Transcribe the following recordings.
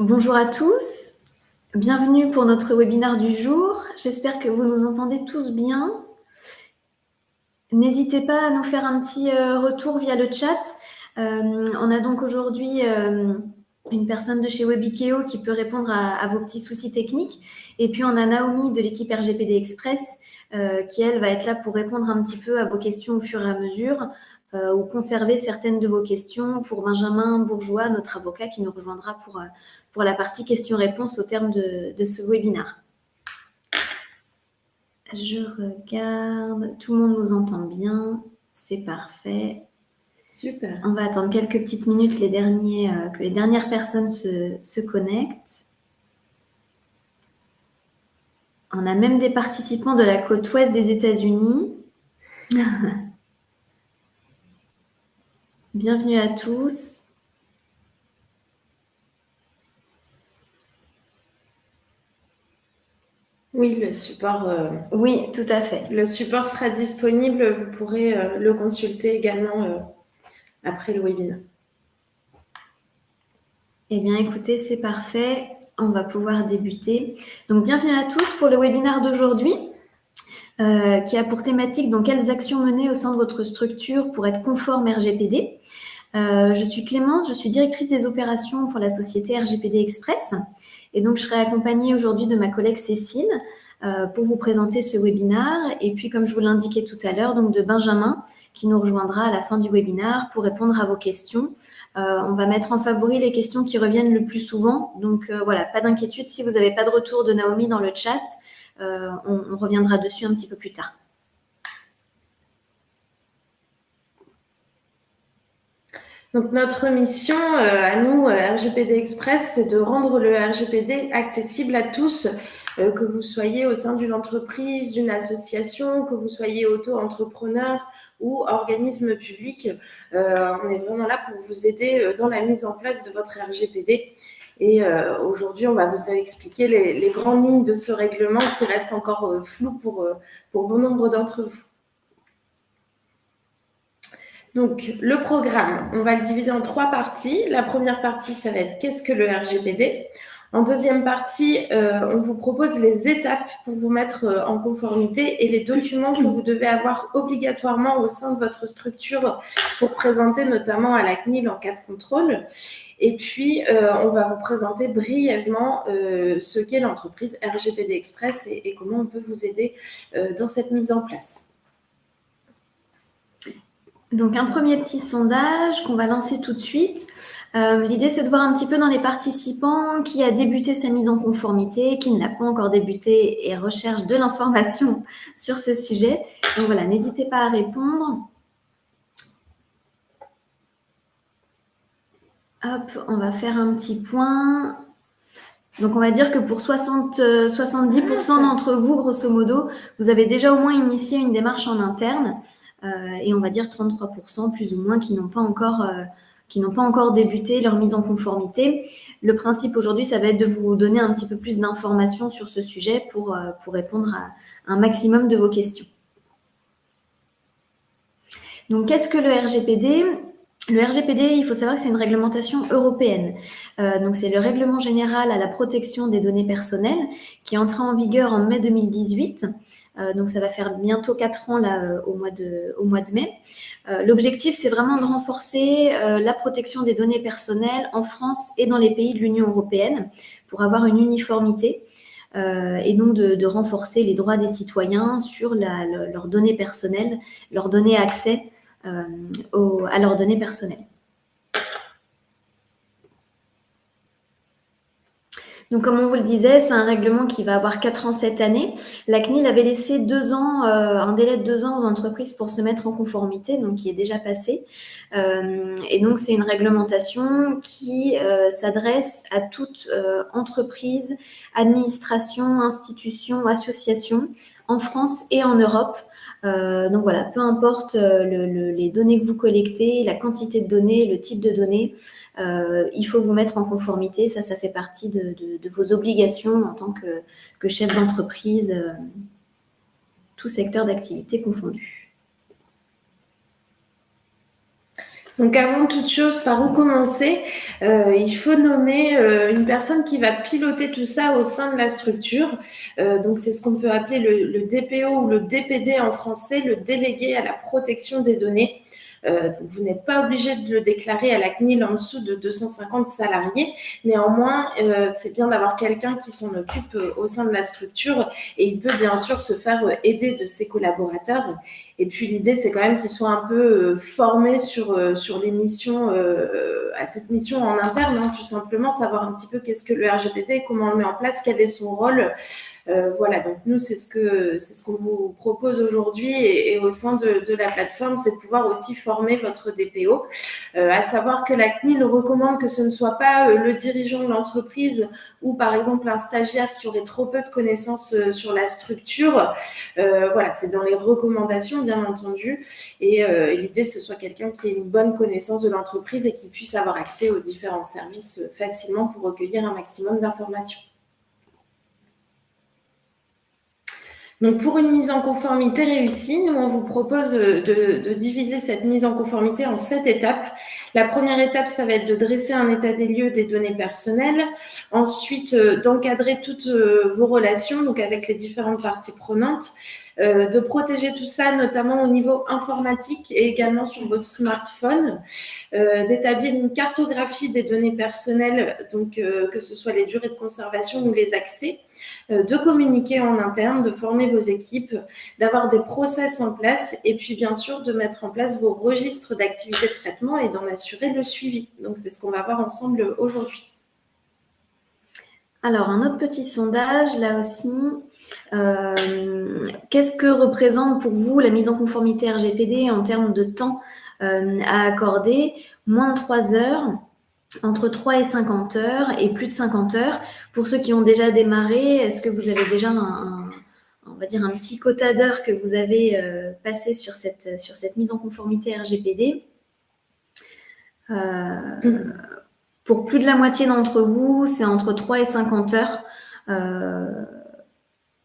Bonjour à tous, bienvenue pour notre webinaire du jour. J'espère que vous nous entendez tous bien. N'hésitez pas à nous faire un petit retour via le chat. On a donc aujourd'hui une personne de chez Webikeo qui peut répondre à vos petits soucis techniques. Et puis on a Naomi de l'équipe RGPD Express qui, elle, va être là pour répondre un petit peu à vos questions au fur et à mesure ou conserver certaines de vos questions pour Benjamin Bourgeois, notre avocat qui nous rejoindra pour la partie questions-réponses au terme de ce webinaire. Je regarde, tout le monde nous entend bien, c'est parfait. Super. On va attendre quelques petites minutes que les dernières personnes se connectent. On a même des participants de la côte ouest des États-Unis. Bienvenue à tous. Oui, le support. Oui, tout à fait. Le support sera disponible. Vous pourrez le consulter également après le webinaire. Eh bien, écoutez, c'est parfait. On va pouvoir débuter. Donc, bienvenue à tous pour le webinaire d'aujourd'hui. Qui a pour thématique donc quelles actions mener au sein de votre structure pour être conforme RGPD. Je suis Clémence, je suis directrice des opérations pour la société RGPD Express et donc je serai accompagnée aujourd'hui de ma collègue Cécile pour vous présenter ce webinaire et puis comme je vous l'indiquais tout à l'heure, donc de Benjamin qui nous rejoindra à la fin du webinaire pour répondre à vos questions. On va mettre en favori les questions qui reviennent le plus souvent, donc voilà, pas d'inquiétude si vous n'avez pas de retour de Naomi dans le chat. On reviendra dessus un petit peu plus tard. Donc, notre mission à nous, RGPD Express, c'est de rendre le RGPD accessible à tous, que vous soyez au sein d'une entreprise, d'une association, que vous soyez auto-entrepreneur ou organisme public. On est vraiment là pour vous aider dans la mise en place de votre RGPD. Et aujourd'hui, on va vous expliquer les grandes lignes de ce règlement qui reste encore flou pour bon nombre d'entre vous. Donc, le programme, on va le diviser en 3 parties. La première partie, ça va être qu'est-ce que le RGPD ? En deuxième partie, on vous propose les étapes pour vous mettre en conformité et les documents que vous devez avoir obligatoirement au sein de votre structure pour présenter notamment à la CNIL en cas de contrôle. Et puis, on va vous présenter brièvement ce qu'est l'entreprise RGPD Express et comment on peut vous aider dans cette mise en place. Donc, un premier petit sondage qu'on va lancer tout de suite. L'idée, c'est de voir un petit peu dans les participants qui a débuté sa mise en conformité, qui ne l'a pas encore débuté et recherche de l'information sur ce sujet. Donc voilà, n'hésitez pas à répondre. Hop, on va faire un petit point. Donc, on va dire que pour 70% d'entre vous, grosso modo, vous avez déjà au moins initié une démarche en interne. Et on va dire 33% plus ou moins qui n'ont pas encore débuté leur mise en conformité. Le principe aujourd'hui, ça va être de vous donner un petit peu plus d'informations sur ce sujet pour répondre à un maximum de vos questions. Donc, qu'est-ce que le RGPD ? Le RGPD, il faut savoir que c'est une réglementation européenne. Donc, c'est le Règlement général à la protection des données personnelles qui est entré en vigueur en mai 2018. Donc, ça va faire bientôt 4 ans là, au mois de mai. L'objectif, c'est vraiment de renforcer la protection des données personnelles en France et dans les pays de l'Union européenne pour avoir une uniformité et donc de renforcer les droits des citoyens sur leurs données personnelles, leur donner accès à leurs données personnelles. Donc, comme on vous le disait, c'est un règlement qui va avoir 4 ans cette année. La CNIL avait laissé 2 ans, un délai de 2 ans aux entreprises pour se mettre en conformité, donc qui est déjà passé. Et donc, c'est une réglementation qui s'adresse à toute entreprise, administration, institution, association en France et en Europe. Donc voilà, peu importe les données que vous collectez, la quantité de données, le type de données, il faut vous mettre en conformité. Ça fait partie de vos obligations en tant que chef d'entreprise, tout secteur d'activité confondu. Donc, avant toute chose, par où commencer? Il faut nommer une personne qui va piloter tout ça au sein de la structure. Donc, c'est ce qu'on peut appeler le DPO ou le DPD en français, le délégué à la protection des données. Donc vous n'êtes pas obligé de le déclarer à la CNIL en dessous de 250 salariés. Néanmoins, c'est bien d'avoir quelqu'un qui s'en occupe au sein de la structure et il peut bien sûr se faire aider de ses collaborateurs. Et puis l'idée, c'est quand même qu'ils soient un peu formés sur les missions, à cette mission en interne, hein, tout simplement, savoir un petit peu qu'est-ce que le RGPD, comment on le met en place, quel est son rôle. Voilà, donc nous, c'est ce qu'on vous propose aujourd'hui et au sein de la plateforme, c'est de pouvoir aussi former votre DPO, à savoir que la CNIL recommande que ce ne soit pas le dirigeant de l'entreprise ou par exemple un stagiaire qui aurait trop peu de connaissances sur la structure. Voilà, c'est dans les recommandations, bien entendu, et l'idée, ce soit quelqu'un qui ait une bonne connaissance de l'entreprise et qui puisse avoir accès aux différents services facilement pour recueillir un maximum d'informations. Donc, pour une mise en conformité réussie, nous, on vous propose de diviser cette mise en conformité en 7 étapes. La première étape, ça va être de dresser un état des lieux des données personnelles. Ensuite, d'encadrer toutes vos relations, donc avec les différentes parties prenantes. De protéger tout ça, notamment au niveau informatique et également sur votre smartphone, d'établir une cartographie des données personnelles, donc que ce soit les durées de conservation ou les accès, de communiquer en interne, de former vos équipes, d'avoir des process en place et puis bien sûr de mettre en place vos registres d'activité de traitement et d'en assurer le suivi. Donc c'est ce qu'on va voir ensemble aujourd'hui. Alors, un autre petit sondage, là aussi. Qu'est-ce que représente pour vous la mise en conformité RGPD en termes de temps à accorder? Moins de 3 heures, entre 3 et 50 heures et plus de 50 heures. Pour ceux qui ont déjà démarré, est-ce que vous avez déjà on va dire un petit quota d'heures que vous avez passé sur cette mise en conformité RGPD? Pour plus de la moitié d'entre vous, c'est entre 3 et 50 heures.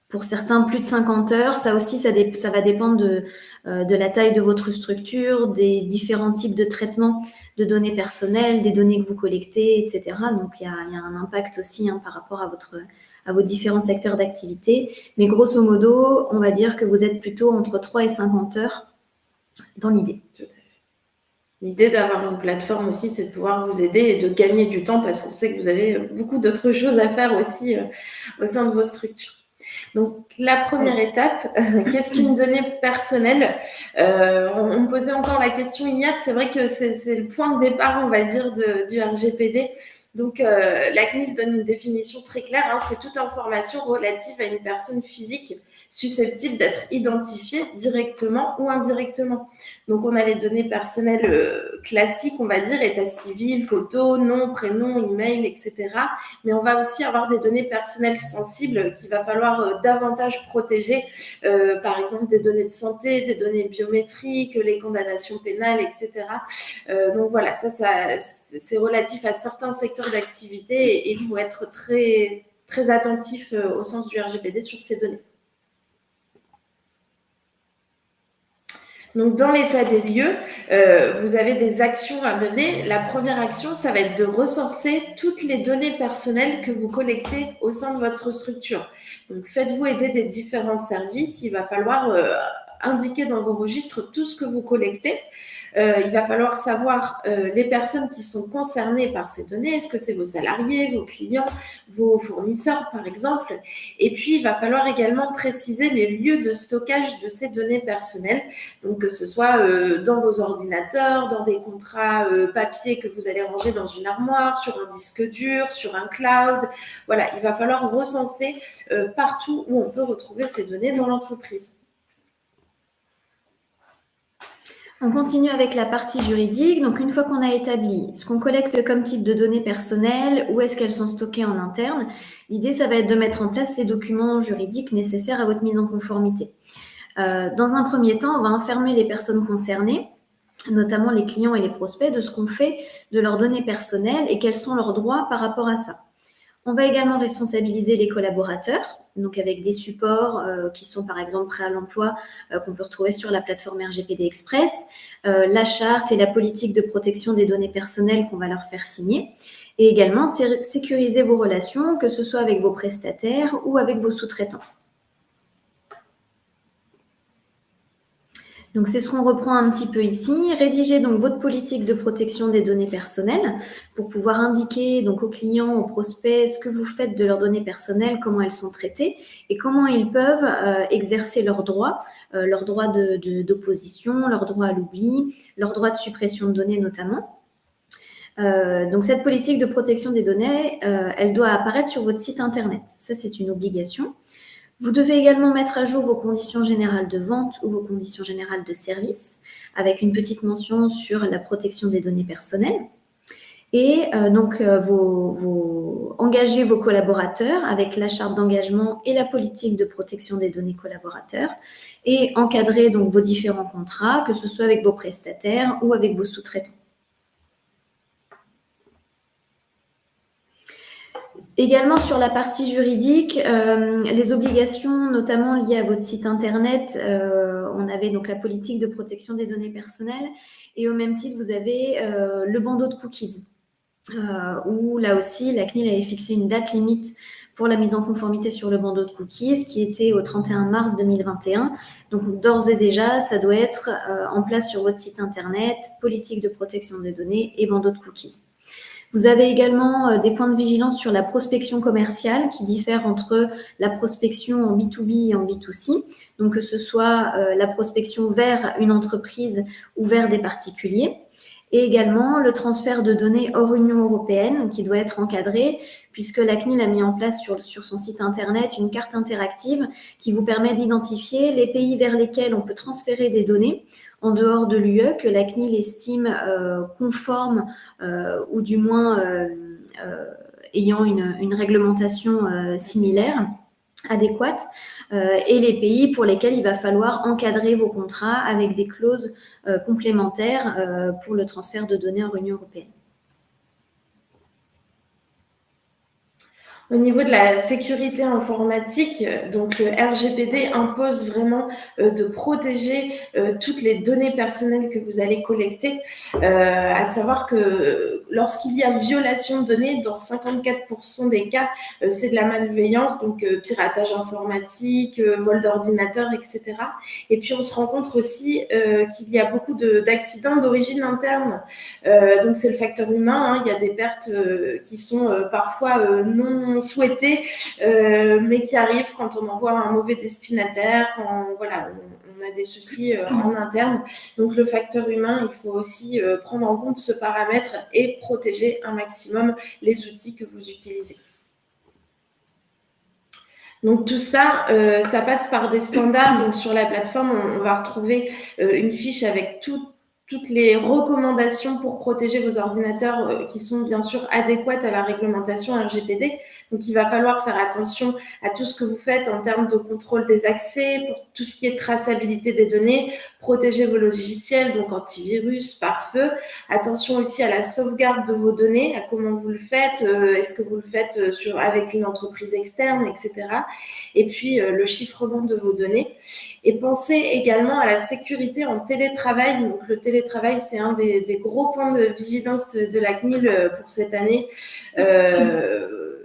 Pour certains, plus de 50 heures. Ça aussi, ça va dépendre de la taille de votre structure, des différents types de traitements de données personnelles, des données que vous collectez, etc. Donc, il y a un impact aussi par rapport à vos différents secteurs d'activité. Mais grosso modo, on va dire que vous êtes plutôt entre 3 et 50 heures dans l'idée. Tout à fait. L'idée d'avoir une plateforme aussi, c'est de pouvoir vous aider et de gagner du temps parce qu'on sait que vous avez beaucoup d'autres choses à faire aussi au sein de vos structures. Donc, la première étape, qu'est-ce qu'une donnée personnelle? On me posait encore la question hier. C'est vrai que c'est le point de départ, on va dire, du RGPD. Donc, la CNIL donne une définition très claire. Hein, c'est toute information relative à une personne physique susceptible d'être identifiée directement ou indirectement. Donc, on a les données personnelles classiques, on va dire, état civil, photo, nom, prénom, email, etc. Mais on va aussi avoir des données personnelles sensibles qu'il va falloir davantage protéger. Par exemple, des données de santé, des données biométriques, les condamnations pénales, etc. Donc voilà, ça c'est relatif à certains secteurs d'activité et il faut être très, très attentif au sens du RGPD sur ces données. Donc, dans l'état des lieux, vous avez des actions à mener. La première action, ça va être de recenser toutes les données personnelles que vous collectez au sein de votre structure. Donc, faites-vous aider des différents services. Il va falloir indiquer dans vos registres tout ce que vous collectez. Il va falloir savoir les personnes qui sont concernées par ces données. Est-ce que c'est vos salariés, vos clients, vos fournisseurs, par exemple? Et puis, il va falloir également préciser les lieux de stockage de ces données personnelles. Donc, que ce soit dans vos ordinateurs, dans des contrats papier que vous allez ranger dans une armoire, sur un disque dur, sur un cloud. Voilà, il va falloir recenser partout où on peut retrouver ces données dans l'entreprise. On continue avec la partie juridique. Donc, une fois qu'on a établi ce qu'on collecte comme type de données personnelles, où est-ce qu'elles sont stockées en interne, l'idée, ça va être de mettre en place les documents juridiques nécessaires à votre mise en conformité. Dans un premier temps, on va informer les personnes concernées, notamment les clients et les prospects, de ce qu'on fait de leurs données personnelles et quels sont leurs droits par rapport à ça. On va également responsabiliser les collaborateurs donc avec des supports qui sont par exemple prêts à l'emploi qu'on peut retrouver sur la plateforme RGPD Express, la charte et la politique de protection des données personnelles qu'on va leur faire signer, et également sécuriser vos relations, que ce soit avec vos prestataires ou avec vos sous-traitants. Donc, c'est ce qu'on reprend un petit peu ici. Rédigez donc votre politique de protection des données personnelles pour pouvoir indiquer donc aux clients, aux prospects, ce que vous faites de leurs données personnelles, comment elles sont traitées et comment ils peuvent exercer leurs droits d'opposition, leurs droits à l'oubli, leurs droits de suppression de données notamment. Donc, cette politique de protection des données, elle doit apparaître sur votre site Internet. Ça, c'est une obligation. Vous devez également mettre à jour vos conditions générales de vente ou vos conditions générales de service, avec une petite mention sur la protection des données personnelles. Et engagez vos collaborateurs avec la charte d'engagement et la politique de protection des données collaborateurs, et encadrez donc vos différents contrats, que ce soit avec vos prestataires ou avec vos sous-traitants. Également sur la partie juridique, les obligations notamment liées à votre site internet, on avait donc la politique de protection des données personnelles, et au même titre vous avez le bandeau de cookies, où là aussi la CNIL avait fixé une date limite pour la mise en conformité sur le bandeau de cookies, qui était au 31 mars 2021. Donc d'ores et déjà, ça doit être en place sur votre site internet, politique de protection des données et bandeau de cookies. Vous avez également des points de vigilance sur la prospection commerciale qui diffèrent entre la prospection en B2B et en B2C. Donc, que ce soit la prospection vers une entreprise ou vers des particuliers. Et également le transfert de données hors Union européenne qui doit être encadré, puisque la CNIL a mis en place sur son site internet une carte interactive qui vous permet d'identifier les pays vers lesquels on peut transférer des données en dehors de l'UE, que la CNIL estime conforme ou du moins ayant une réglementation similaire, adéquate, et les pays pour lesquels il va falloir encadrer vos contrats avec des clauses complémentaires pour le transfert de données en Union européenne. Au niveau de la sécurité informatique, donc le RGPD impose vraiment de protéger toutes les données personnelles que vous allez collecter, à savoir que lorsqu'il y a violation de données, dans 54% des cas, c'est de la malveillance, donc piratage informatique, vol d'ordinateur, etc. Et puis on se rend compte aussi qu'il y a beaucoup d'accidents d'origine interne, donc c'est le facteur humain, hein. Il y a des pertes qui sont parfois non souhaitées, mais qui arrivent quand on envoie un mauvais destinataire, quand voilà, on a des soucis en interne. Donc le facteur humain, il faut aussi prendre en compte ce paramètre et protéger un maximum les outils que vous utilisez. Donc tout ça, ça passe par des standards. Donc sur la plateforme, on va retrouver une fiche avec toutes les recommandations pour protéger vos ordinateurs qui sont bien sûr adéquates à la réglementation RGPD. Donc, il va falloir faire attention à tout ce que vous faites en termes de contrôle des accès, pour tout ce qui est traçabilité des données, protéger vos logiciels, donc antivirus, pare-feu. Attention aussi à la sauvegarde de vos données, à comment vous le faites, est-ce que vous le faites avec une entreprise externe, etc. Et puis, le chiffrement de vos données. Et pensez également à la sécurité en télétravail. Donc, le télétravail, c'est un des gros points de vigilance de la CNIL pour cette année.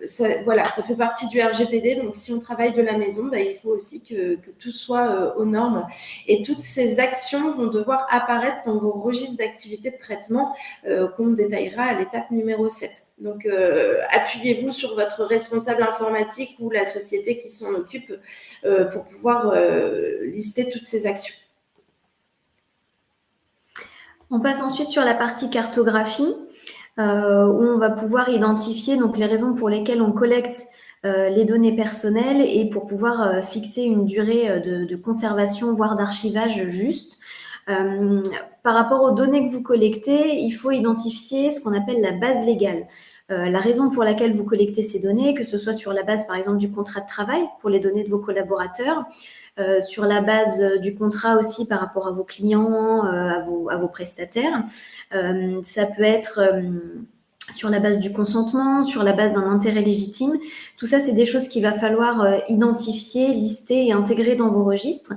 Ça fait partie du RGPD. Donc, si on travaille de la maison, il faut aussi que tout soit aux normes. Et toutes ces actions vont devoir apparaître dans vos registres d'activité de traitement qu'on détaillera à l'étape numéro 7. Donc, appuyez-vous sur votre responsable informatique ou la société qui s'en occupe pour pouvoir lister toutes ces actions. On passe ensuite sur la partie cartographie, où on va pouvoir identifier donc, les raisons pour lesquelles on collecte les données personnelles et pour pouvoir fixer une durée de conservation, voire d'archivage juste. Par rapport aux données que vous collectez, il faut identifier ce qu'on appelle la base légale. La raison pour laquelle vous collectez ces données, que ce soit sur la base, par exemple, du contrat de travail pour les données de vos collaborateurs, sur la base du contrat aussi par rapport à vos clients, à vos prestataires. Ça peut être sur la base du consentement, sur la base d'un intérêt légitime. Tout ça, c'est des choses qu'il va falloir identifier, lister et intégrer dans vos registres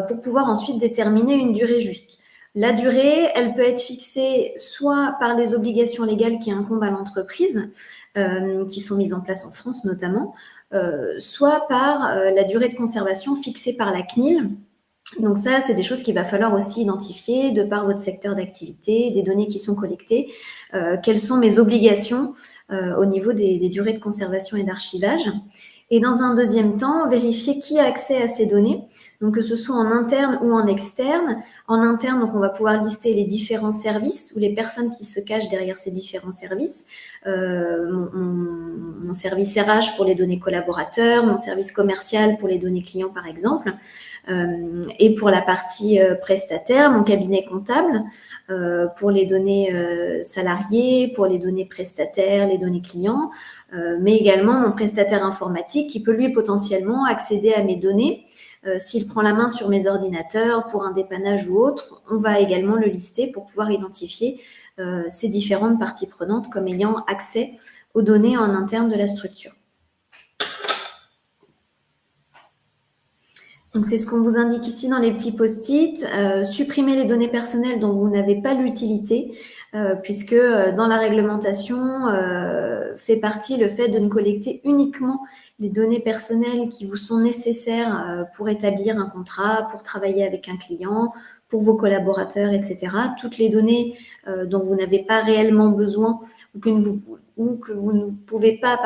pour pouvoir ensuite déterminer une durée juste. La durée, elle peut être fixée soit par les obligations légales qui incombent à l'entreprise, qui sont mises en place en France notamment, soit par la durée de conservation fixée par la CNIL. Donc ça, c'est des choses qu'il va falloir aussi identifier de par votre secteur d'activité, des données qui sont collectées, quelles sont mes obligations au niveau des durées de conservation et d'archivage. Et dans un deuxième temps, vérifier qui a accès à ces données, donc que ce soit en interne ou en externe. En interne, donc on va pouvoir lister les différents services ou les personnes qui se cachent derrière ces différents services. Mon service RH pour les données collaborateurs, mon service commercial pour les données clients par exemple. Et pour la partie prestataire, mon cabinet comptable pour les données salariés, pour les données prestataires, les données clients, mais également mon prestataire informatique qui peut lui potentiellement accéder à mes données. S'il prend la main sur mes ordinateurs pour un dépannage ou autre, on va également le lister pour pouvoir identifier ces différentes parties prenantes comme ayant accès aux données en interne de la structure. Donc, c'est ce qu'on vous indique ici dans les petits post-it. Supprimer les données personnelles dont vous n'avez pas l'utilité, puisque dans la réglementation fait partie le fait de ne collecter uniquement les données personnelles qui vous sont nécessaires pour établir un contrat, pour travailler avec un client, pour vos collaborateurs, etc. Toutes les données dont vous n'avez pas réellement besoin ou que vous ne pouvez pas,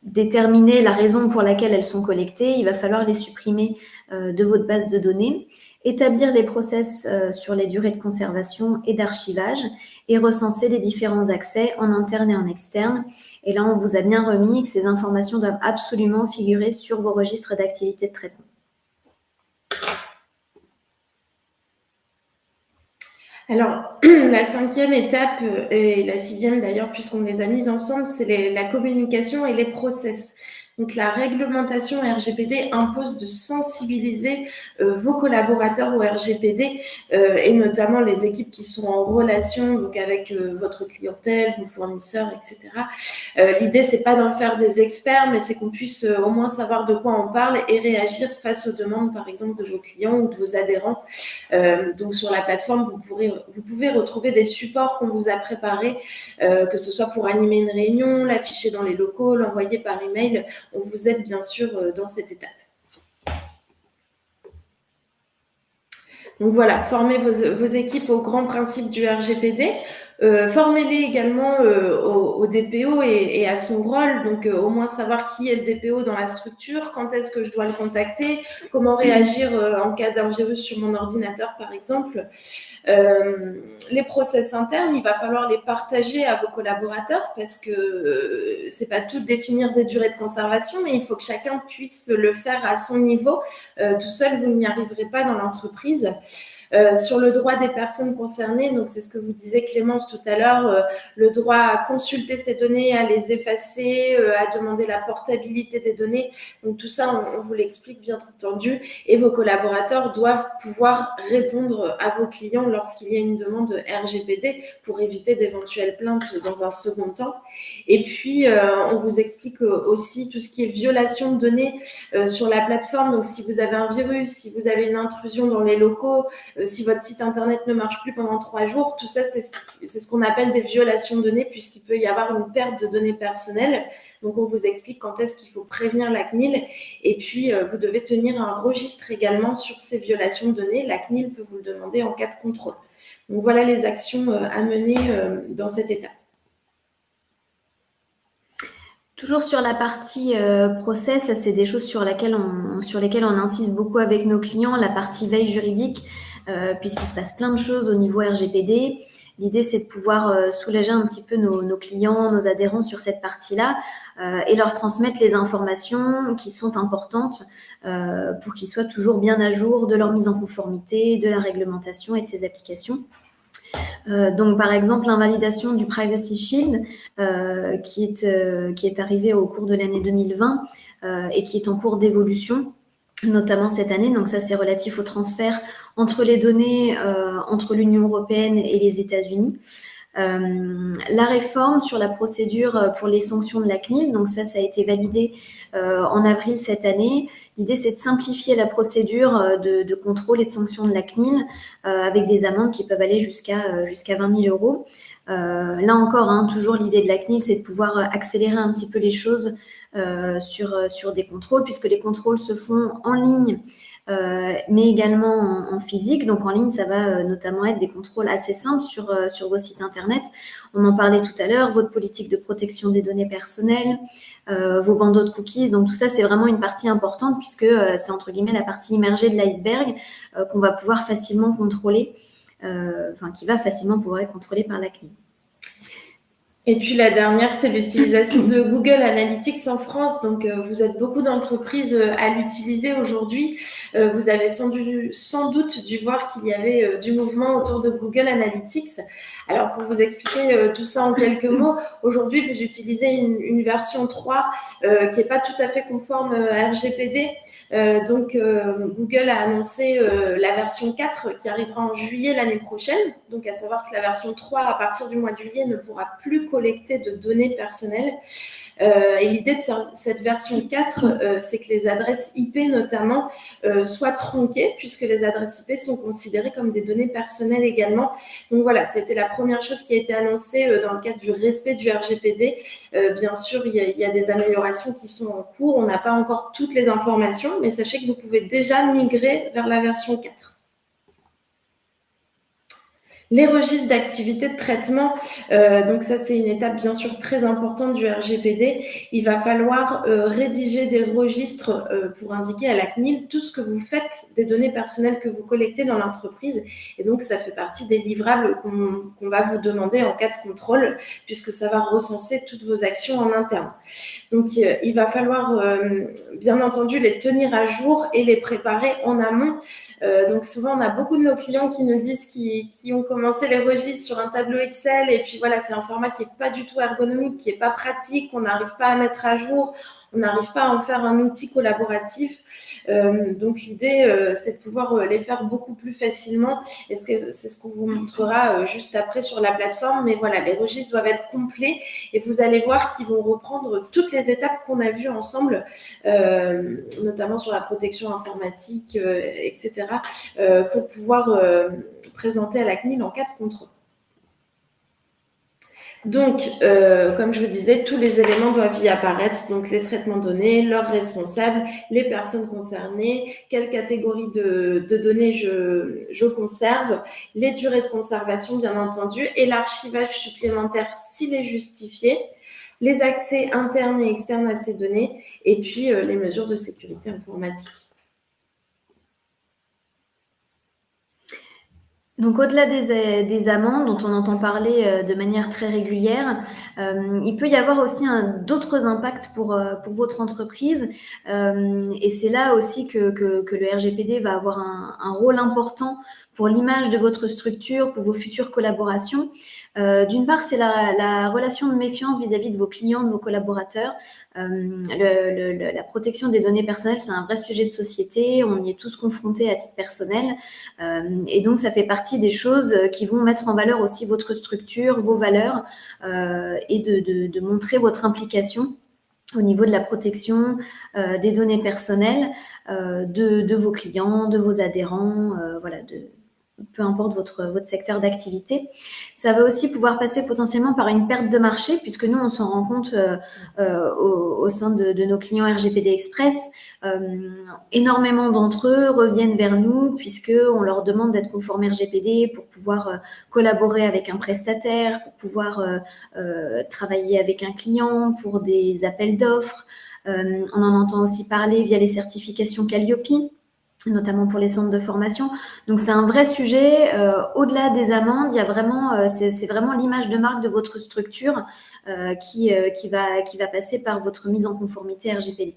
déterminer la raison pour laquelle elles sont collectées, il va falloir les supprimer de votre base de données, établir les process sur les durées de conservation et d'archivage et recenser les différents accès en interne et en externe. Et là, on vous a bien remis que ces informations doivent absolument figurer sur vos registres d'activité de traitement. Alors, la 5e étape et la 6e d'ailleurs, puisqu'on les a mises ensemble, c'est la communication et les process. Donc, la réglementation RGPD impose de sensibiliser vos collaborateurs au RGPD et notamment les équipes qui sont en relation donc avec votre clientèle, vos fournisseurs, etc. L'idée, c'est pas d'en faire des experts, mais c'est qu'on puisse au moins savoir de quoi on parle et réagir face aux demandes, par exemple, de vos clients ou de vos adhérents. Donc, sur la plateforme, vous pouvez retrouver des supports qu'on vous a préparés, que ce soit pour animer une réunion, l'afficher dans les locaux, l'envoyer par email. On vous aide bien sûr dans cette étape. Donc voilà, formez vos équipes aux grands principes du RGPD. Formez-les également au DPO et à son rôle, donc au moins savoir qui est le DPO dans la structure, quand est-ce que je dois le contacter, comment réagir en cas d'un virus sur mon ordinateur par exemple. Les process internes, il va falloir les partager à vos collaborateurs parce que c'est pas tout définir des durées de conservation, mais il faut que chacun puisse le faire à son niveau. Tout seul, vous n'y arriverez pas dans l'entreprise. Sur le droit des personnes concernées, donc c'est ce que vous disiez Clémence tout à l'heure, le droit à consulter ces données, à les effacer, à demander la portabilité des données. Donc tout ça, on vous l'explique bien entendu. Et vos collaborateurs doivent pouvoir répondre à vos clients lorsqu'il y a une demande RGPD pour éviter d'éventuelles plaintes dans un second temps. Et puis, on vous explique aussi tout ce qui est violation de données sur la plateforme. Donc si vous avez un virus, si vous avez une intrusion dans les locaux, si votre site internet ne marche plus pendant 3 jours, tout ça, c'est ce qu'on appelle des violations de données puisqu'il peut y avoir une perte de données personnelles. Donc, on vous explique quand est-ce qu'il faut prévenir la CNIL. Et puis, vous devez tenir un registre également sur ces violations de données. La CNIL peut vous le demander en cas de contrôle. Donc, voilà les actions à mener dans cette étape. Toujours sur la partie process, c'est des choses sur lesquelles on insiste beaucoup avec nos clients, la partie veille juridique, puisqu'il se passe plein de choses au niveau RGPD. L'idée, c'est de pouvoir soulager un petit peu nos clients, nos adhérents sur cette partie-là et leur transmettre les informations qui sont importantes pour qu'ils soient toujours bien à jour de leur mise en conformité, de la réglementation et de ses applications. Donc, par exemple, l'invalidation du Privacy Shield qui est arrivé au cours de l'année 2020 et qui est en cours d'évolution. notamment cette année. Donc ça, c'est relatif au transfert entre les données entre l'Union européenne et les États-Unis. La réforme sur la procédure pour les sanctions de la CNIL, donc ça a été validé en avril cette année. L'idée, c'est de simplifier la procédure de contrôle et de sanctions de la CNIL avec des amendes qui peuvent aller jusqu'à 20 000 euros. Là encore, toujours l'idée de la CNIL, c'est de pouvoir accélérer un petit peu les choses sur des contrôles, puisque les contrôles se font en ligne, mais également en physique. Donc en ligne, ça va notamment être des contrôles assez simples sur vos sites internet. On en parlait tout à l'heure, votre politique de protection des données personnelles, vos bandeaux de cookies. Donc tout ça, c'est vraiment une partie importante puisque c'est entre guillemets la partie immergée de l'iceberg qu'on va pouvoir facilement contrôler, qui va facilement pouvoir être contrôlée par la CNIL. Et puis la dernière, c'est l'utilisation de Google Analytics en France. Donc, vous êtes beaucoup d'entreprises à l'utiliser aujourd'hui. Vous avez sans doute dû voir qu'il y avait du mouvement autour de Google Analytics. Alors, pour vous expliquer tout ça en quelques mots, aujourd'hui, vous utilisez une version 3 qui n'est pas tout à fait conforme à RGPD. Donc, Google a annoncé la version 4 qui arrivera en juillet l'année prochaine. Donc, à savoir que la version 3, à partir du mois de juillet, ne pourra plus collecter de données personnelles. Et l'idée de cette version 4, c'est que les adresses IP notamment soient tronquées, puisque les adresses IP sont considérées comme des données personnelles également. Donc voilà, c'était la première chose qui a été annoncée dans le cadre du respect du RGPD. Bien sûr, il y a des améliorations qui sont en cours. On n'a pas encore toutes les informations, mais sachez que vous pouvez déjà migrer vers la version 4. Les registres d'activité de traitement, donc ça c'est une étape bien sûr très importante du RGPD. Il va falloir rédiger des registres pour indiquer à la CNIL tout ce que vous faites des données personnelles que vous collectez dans l'entreprise. Et donc ça fait partie des livrables qu'on va vous demander en cas de contrôle, puisque ça va recenser toutes vos actions en interne. Donc il va falloir bien entendu les tenir à jour et les préparer en amont. Donc souvent on a beaucoup de nos clients qui nous disent qu'ils ont commencé les registres sur un tableau Excel et puis voilà, c'est un format qui n'est pas du tout ergonomique, qui n'est pas pratique, on n'arrive pas à mettre à jour, on n'arrive pas à en faire un outil collaboratif. Donc l'idée, c'est de pouvoir les faire beaucoup plus facilement. Et c'est ce qu'on vous montrera juste après sur la plateforme. Mais voilà, les registres doivent être complets et vous allez voir qu'ils vont reprendre toutes les étapes qu'on a vues ensemble, notamment sur la protection informatique, etc., pour pouvoir présenter à la CNIL en cas de contrôle. Donc, comme je vous disais, tous les éléments doivent y apparaître, donc les traitements de données, leurs responsables, les personnes concernées, quelle catégorie de données je conserve, les durées de conservation, bien entendu, et l'archivage supplémentaire s'il est justifié, les accès internes et externes à ces données, et puis les mesures de sécurité informatique. Donc, au-delà des amendes dont on entend parler de manière très régulière, il peut y avoir aussi d'autres impacts pour votre entreprise. Et c'est là aussi que le RGPD va avoir un rôle important pour l'image de votre structure, pour vos futures collaborations. D'une part, c'est la relation de méfiance vis-à-vis de vos clients, de vos collaborateurs. La protection des données personnelles, c'est un vrai sujet de société. On y est tous confrontés à titre personnel. Et donc, ça fait partie des choses qui vont mettre en valeur aussi votre structure, vos valeurs et de montrer votre implication au niveau de la protection des données personnelles de vos clients, de vos adhérents, peu importe votre secteur d'activité. Ça va aussi pouvoir passer potentiellement par une perte de marché, puisque nous, on s'en rend compte au sein de nos clients RGPD Express. Énormément d'entre eux reviennent vers nous, puisqu'on leur demande d'être conformes RGPD pour pouvoir collaborer avec un prestataire, pour pouvoir travailler avec un client, pour des appels d'offres. On en entend aussi parler via les certifications Calliope, notamment pour les centres de formation. Donc, c'est un vrai sujet. Au-delà des amendes, il y a vraiment, c'est vraiment l'image de marque de votre structure qui va passer par votre mise en conformité RGPD.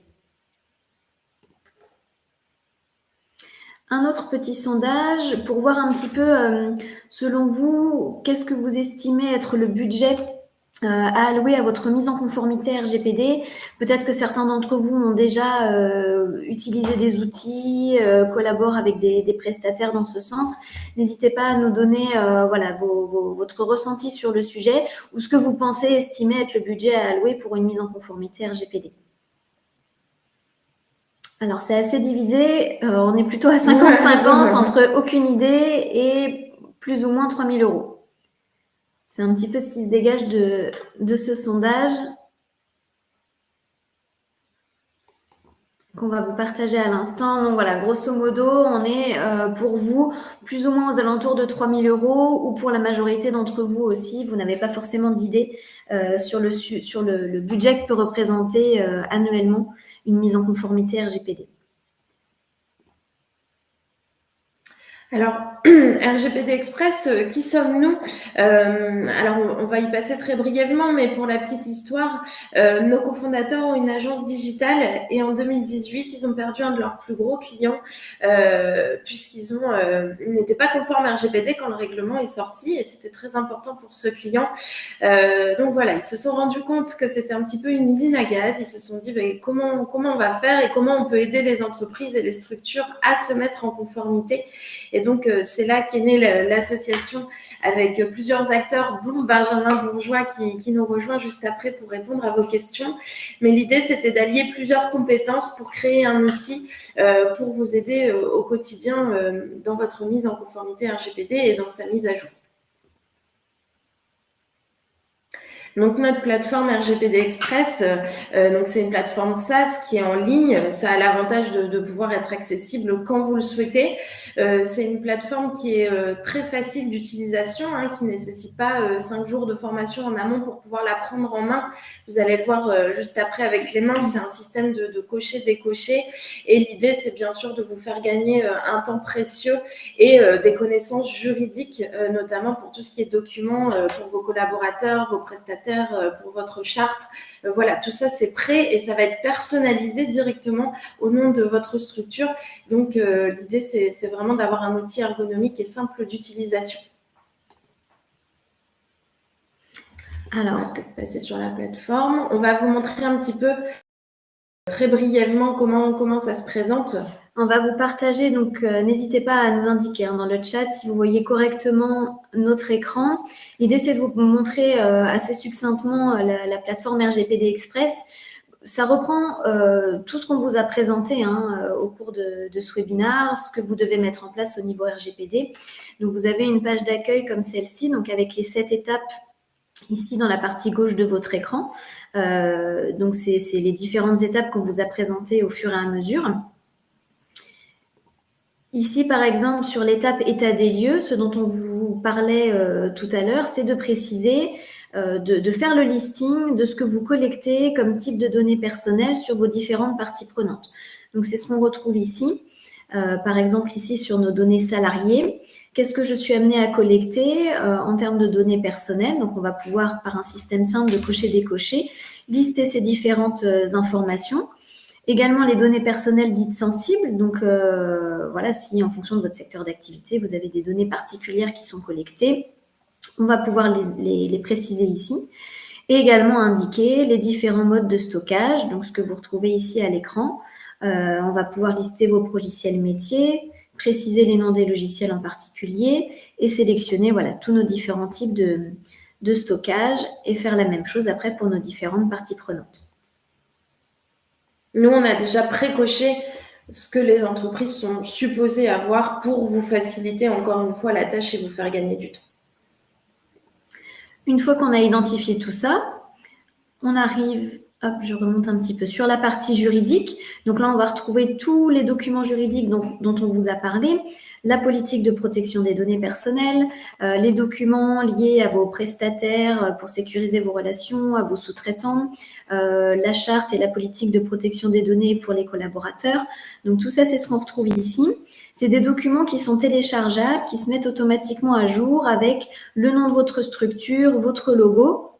Un autre petit sondage pour voir un petit peu, selon vous, qu'est-ce que vous estimez être le budget à allouer à votre mise en conformité RGPD. Peut-être que certains d'entre vous ont déjà utilisé des outils, collaborent avec des prestataires dans ce sens. N'hésitez pas à nous donner voilà, votre ressenti sur le sujet ou ce que vous pensez estimer être le budget à allouer pour une mise en conformité RGPD. Alors, c'est assez divisé. On est plutôt à 50-50 entre aucune idée et plus ou moins 3 000 €. C'est un petit peu ce qui se dégage de ce sondage qu'on va vous partager à l'instant. Donc voilà, grosso modo, on est pour vous plus ou moins aux alentours de 3 000 € ou pour la majorité d'entre vous aussi, vous n'avez pas forcément d'idée sur le budget que peut représenter annuellement une mise en conformité RGPD. Alors, RGPD Express, qui sommes-nous? Alors, on va y passer très brièvement, mais pour la petite histoire, nos cofondateurs ont une agence digitale et en 2018, ils ont perdu un de leurs plus gros clients puisqu'ils n'étaient pas conformes à RGPD quand le règlement est sorti et c'était très important pour ce client. Donc voilà, ils se sont rendus compte que c'était un petit peu une usine à gaz. Ils se sont dit comment on va faire et comment on peut aider les entreprises et les structures à se mettre en conformité. Et donc, c'est là qu'est née l'association avec plusieurs acteurs, dont Benjamin Bourgeois qui nous rejoint juste après pour répondre à vos questions. Mais l'idée, c'était d'allier plusieurs compétences pour créer un outil pour vous aider au quotidien dans votre mise en conformité RGPD et dans sa mise à jour. Donc, notre plateforme RGPD Express, donc c'est une plateforme SaaS qui est en ligne. Ça a l'avantage de pouvoir être accessible quand vous le souhaitez. C'est une plateforme qui est très facile d'utilisation, qui ne nécessite pas 5 jours de formation en amont pour pouvoir la prendre en main. Vous allez le voir juste après avec les mains. C'est un système de cocher-décocher. Et l'idée, c'est bien sûr de vous faire gagner un temps précieux et des connaissances juridiques, notamment pour tout ce qui est documents pour vos collaborateurs, vos prestataires, pour votre charte. Voilà, tout ça, c'est prêt et ça va être personnalisé directement au nom de votre structure. Donc, l'idée, c'est vraiment d'avoir un outil ergonomique et simple d'utilisation. Alors, on va peut-être passer sur la plateforme. On va vous montrer un petit peu très brièvement comment ça se présente. On va vous partager, donc n'hésitez pas à nous indiquer dans le chat si vous voyez correctement notre écran. L'idée, c'est de vous montrer assez succinctement la plateforme RGPD Express. Ça reprend tout ce qu'on vous a présenté au cours de ce webinaire, ce que vous devez mettre en place au niveau RGPD. Donc, vous avez une page d'accueil comme celle-ci, donc avec les 7 étapes ici dans la partie gauche de votre écran. Donc, c'est les différentes étapes qu'on vous a présentées au fur et à mesure. Ici, par exemple, sur l'étape état des lieux, ce dont on vous parlait tout à l'heure, c'est de préciser, de faire le listing de ce que vous collectez comme type de données personnelles sur vos différentes parties prenantes. Donc, c'est ce qu'on retrouve ici. Par exemple, ici, sur nos données salariées, qu'est-ce que je suis amenée à collecter en termes de données personnelles? Donc, on va pouvoir, par un système simple de cocher-décocher, lister ces différentes informations. Également, les données personnelles dites sensibles. Donc, voilà, si en fonction de votre secteur d'activité, vous avez des données particulières qui sont collectées, on va pouvoir les préciser ici. Et également indiquer les différents modes de stockage. Donc, ce que vous retrouvez ici à l'écran. On va pouvoir lister vos logiciels métiers, préciser les noms des logiciels en particulier et sélectionner voilà, tous nos différents types de stockage et faire la même chose après pour nos différentes parties prenantes. Nous, on a déjà pré-coché ce que les entreprises sont supposées avoir pour vous faciliter encore une fois la tâche et vous faire gagner du temps. Une fois qu'on a identifié tout ça, on arrive, hop, je remonte un petit peu, sur la partie juridique. Donc là, on va retrouver tous les documents juridiques dont on vous a parlé, la politique de protection des données personnelles, les documents liés à vos prestataires pour sécuriser vos relations, à vos sous-traitants, la charte et la politique de protection des données pour les collaborateurs. Donc tout ça, c'est ce qu'on retrouve ici. C'est des documents qui sont téléchargeables, qui se mettent automatiquement à jour avec le nom de votre structure, votre logo.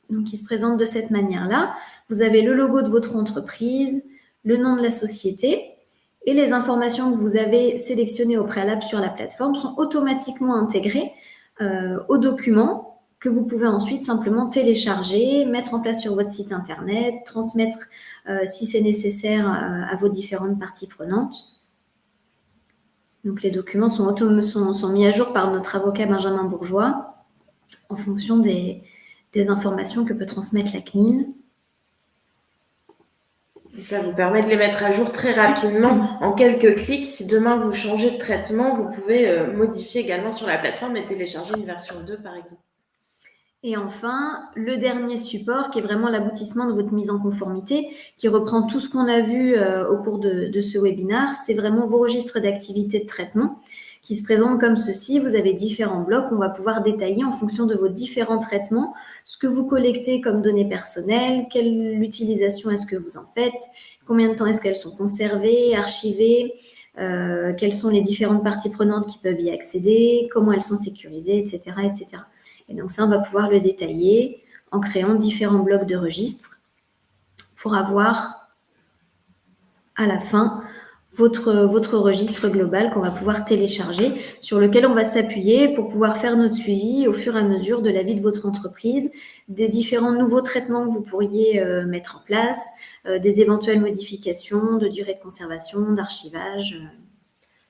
Donc, qui se présentent de cette manière-là. Vous avez le logo de votre entreprise, le nom de la société et les informations que vous avez sélectionnées au préalable sur la plateforme sont automatiquement intégrées aux documents que vous pouvez ensuite simplement télécharger, mettre en place sur votre site internet, transmettre si c'est nécessaire à vos différentes parties prenantes. Donc, les documents sont mis à jour par notre avocat Benjamin Bourgeois en fonction des informations que peut transmettre la CNIL. Et ça vous permet de les mettre à jour très rapidement en quelques clics. Si demain vous changez de traitement, vous pouvez modifier également sur la plateforme et télécharger une version 2 par exemple. Et enfin, le dernier support qui est vraiment l'aboutissement de votre mise en conformité, qui reprend tout ce qu'on a vu au cours de ce webinaire, c'est vraiment vos registres d'activité de traitement qui se présentent comme ceci. Vous avez différents blocs. On va pouvoir détailler en fonction de vos différents traitements ce que vous collectez comme données personnelles, quelle utilisation est-ce que vous en faites, combien de temps est-ce qu'elles sont conservées, archivées, quelles sont les différentes parties prenantes qui peuvent y accéder, comment elles sont sécurisées, etc., etc. Et donc ça, on va pouvoir le détailler en créant différents blocs de registres pour avoir à la fin votre registre global qu'on va pouvoir télécharger, sur lequel on va s'appuyer pour pouvoir faire notre suivi au fur et à mesure de la vie de votre entreprise, des différents nouveaux traitements que vous pourriez mettre en place, des éventuelles modifications de durée de conservation, d'archivage.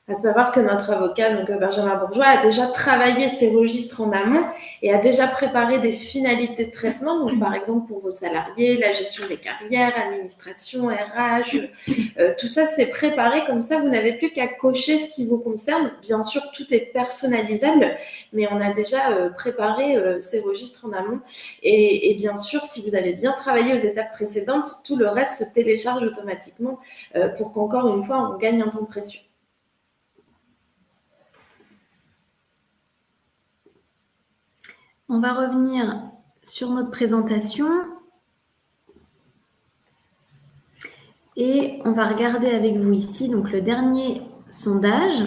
À savoir que notre avocat, donc Benjamin Bourgeois, a déjà travaillé ces registres en amont et a déjà préparé des finalités de traitement. Donc, par exemple, pour vos salariés, la gestion des carrières, administration, RH, tout ça, c'est préparé. Comme ça, vous n'avez plus qu'à cocher ce qui vous concerne. Bien sûr, tout est personnalisable, mais on a déjà préparé ces registres en amont. Et bien sûr, si vous avez bien travaillé aux étapes précédentes, tout le reste se télécharge automatiquement pour qu'encore une fois, on gagne un temps précieux. On va revenir sur notre présentation et on va regarder avec vous ici donc le dernier sondage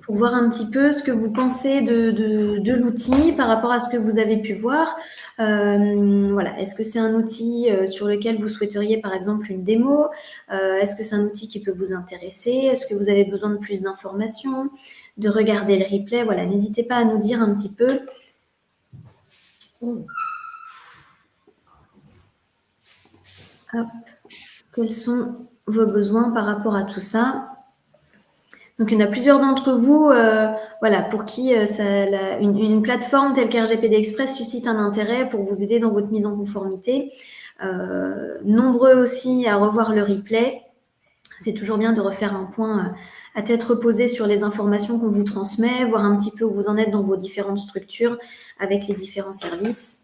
pour voir un petit peu ce que vous pensez de l'outil par rapport à ce que vous avez pu voir. Voilà. Est-ce que c'est un outil sur lequel vous souhaiteriez par exemple une démo? Est-ce que c'est un outil qui peut vous intéresser? Est-ce que vous avez besoin de plus d'informations, de regarder le replay? Voilà, n'hésitez pas à nous dire un petit peu. Hop. Quels sont vos besoins par rapport à tout ça? Donc, il y en a plusieurs d'entre vous voilà, pour qui une plateforme telle qu'RGPD Express suscite un intérêt pour vous aider dans votre mise en conformité. Nombreux aussi à revoir le replay. C'est toujours bien de refaire un point à tête reposée sur les informations qu'on vous transmet, voir un petit peu où vous en êtes dans vos différentes structures avec les différents services.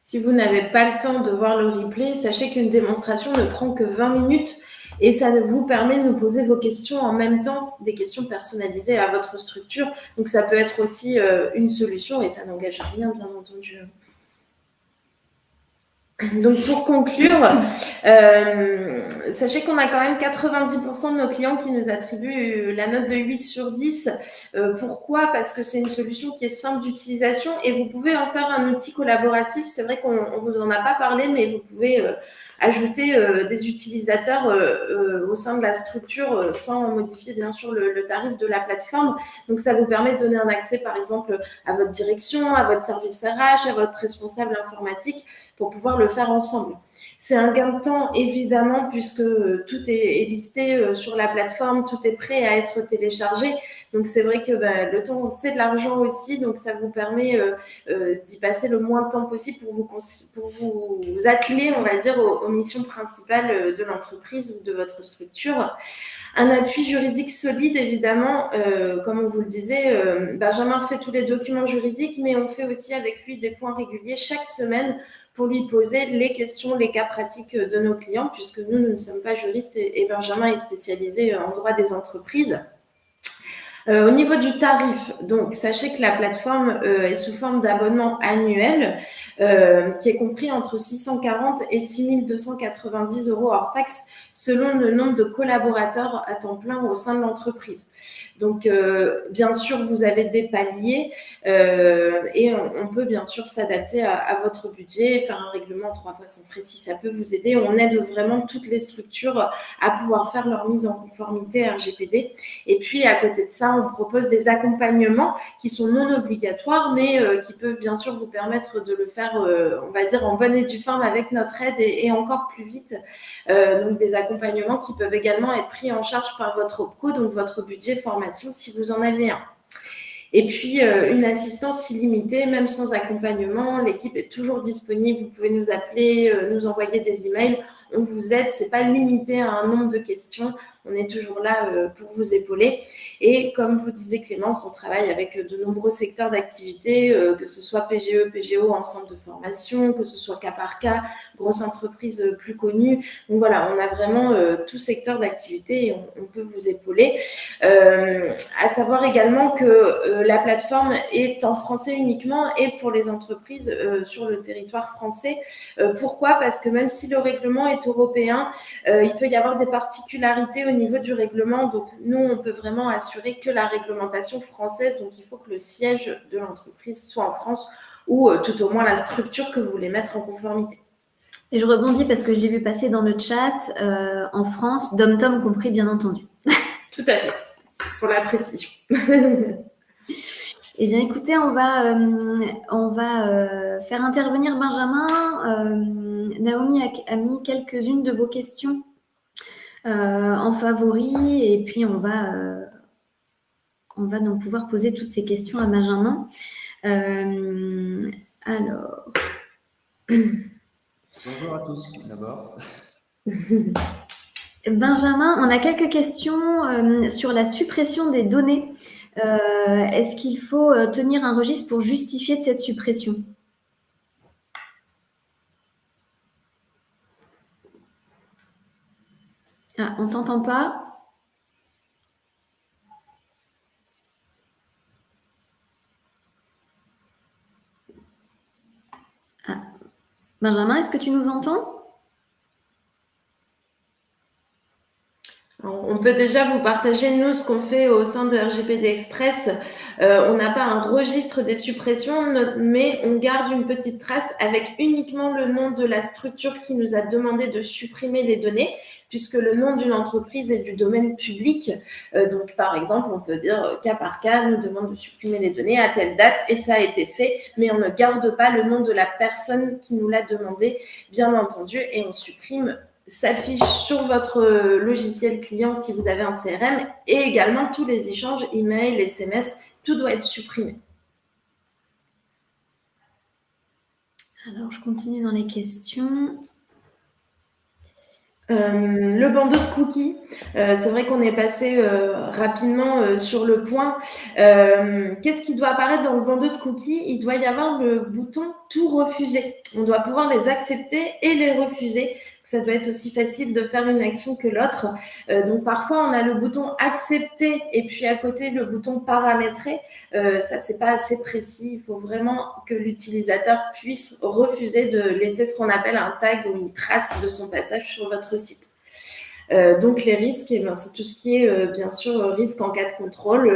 Si vous n'avez pas le temps de voir le replay, sachez qu'une démonstration ne prend que 20 minutes et ça vous permet de nous poser vos questions en même temps, des questions personnalisées à votre structure. Donc, ça peut être aussi une solution et ça n'engage rien, bien entendu. Donc, pour conclure, sachez qu'on a quand même 90% de nos clients qui nous attribuent la note de 8 sur 10. Pourquoi? Parce que c'est une solution qui est simple d'utilisation et vous pouvez en faire un outil collaboratif. C'est vrai qu'on ne vous en a pas parlé, mais vous pouvez ajouter des utilisateurs au sein de la structure sans modifier bien sûr le tarif de la plateforme. Donc, ça vous permet de donner un accès, par exemple, à votre direction, à votre service RH, à votre responsable informatique pour pouvoir le faire ensemble. C'est un gain de temps, évidemment, puisque tout est listé sur la plateforme, tout est prêt à être téléchargé. Donc, c'est vrai que le temps, c'est de l'argent aussi. Donc, ça vous permet d'y passer le moins de temps possible pour vous atteler, on va dire, aux missions principales de l'entreprise ou de votre structure. Un appui juridique solide, évidemment, comme on vous le disait, Benjamin fait tous les documents juridiques, mais on fait aussi avec lui des points réguliers chaque semaine pour lui poser les questions, les cas pratiques de nos clients, puisque nous ne sommes pas juristes et Benjamin est spécialisé en droit des entreprises. Au niveau du tarif, donc sachez que la plateforme est sous forme d'abonnement annuel qui est compris entre 640 et 6290 € hors taxe selon le nombre de collaborateurs à temps plein au sein de l'entreprise. Donc, bien sûr, vous avez des paliers et on peut bien sûr s'adapter à votre budget, faire un règlement 3 fois son frais si ça peut vous aider. On aide vraiment toutes les structures à pouvoir faire leur mise en conformité RGPD. Et puis, à côté de ça, on propose des accompagnements qui sont non obligatoires, mais qui peuvent bien sûr vous permettre de le faire, on va dire, en bonne et due forme avec notre aide et encore plus vite. Donc, des accompagnements qui peuvent également être pris en charge par votre OPCO, donc votre budget formation, si vous en avez un. Et puis, une assistance illimitée, même sans accompagnement. L'équipe est toujours disponible. Vous pouvez nous appeler, nous envoyer des emails. On vous aide. Ce n'est pas limité à un nombre de questions. On est toujours là pour vous épauler. Et comme vous disiez, Clémence, on travaille avec de nombreux secteurs d'activité, que ce soit PGE, PGO en centre de formation, que ce soit cas par cas, grosses entreprises plus connues. Donc voilà, on a vraiment tout secteur d'activité et on peut vous épauler. À savoir également que la plateforme est en français uniquement et pour les entreprises sur le territoire français. Pourquoi ? Parce que même si le règlement est européen, il peut y avoir des particularités au niveau du règlement. Donc, nous, on peut vraiment assurer que la réglementation française, donc il faut que le siège de l'entreprise soit en France ou tout au moins la structure que vous voulez mettre en conformité. Et je rebondis parce que je l'ai vu passer dans le chat, en France, dom-tom compris, bien entendu. Tout à fait, pour la précision. Eh bien, écoutez, on va faire intervenir Benjamin. Naomi a mis quelques-unes de vos questions en favori et puis on va donc pouvoir poser toutes ces questions à Benjamin. Alors. Bonjour à tous, d'abord. Benjamin, on a quelques questions sur la suppression des données. Est-ce qu'il faut tenir un registre pour justifier de cette suppression ? Ah, on ne t'entend pas ? Ah. Benjamin, est-ce que tu nous entends ? On peut déjà vous partager, nous, ce qu'on fait au sein de RGPD Express. On n'a pas un registre des suppressions, mais on garde une petite trace avec uniquement le nom de la structure qui nous a demandé de supprimer les données, puisque le nom d'une entreprise est du domaine public. Donc, par exemple, on peut dire cas par cas, nous demande de supprimer les données à telle date, et ça a été fait, mais on ne garde pas le nom de la personne qui nous l'a demandé, bien entendu, et on supprime s'affiche sur votre logiciel client si vous avez un CRM et également tous les échanges, email, SMS, tout doit être supprimé. Alors, je continue dans les questions. Le bandeau de cookies, c'est vrai qu'on est passé rapidement sur le point. Qu'est-ce qui doit apparaître dans le bandeau de cookies ? Il doit y avoir le bouton « Tout refuser ». On doit pouvoir les accepter et les refuser. Ça doit être aussi facile de faire une action que l'autre. Donc, parfois, on a le bouton « Accepter » et puis à côté, le bouton « Paramétrer ». Ça, c'est pas assez précis. Il faut vraiment que l'utilisateur puisse refuser de laisser ce qu'on appelle un tag ou une trace de son passage sur votre site. Donc, les risques, c'est tout ce qui est, bien sûr, risque en cas de contrôle.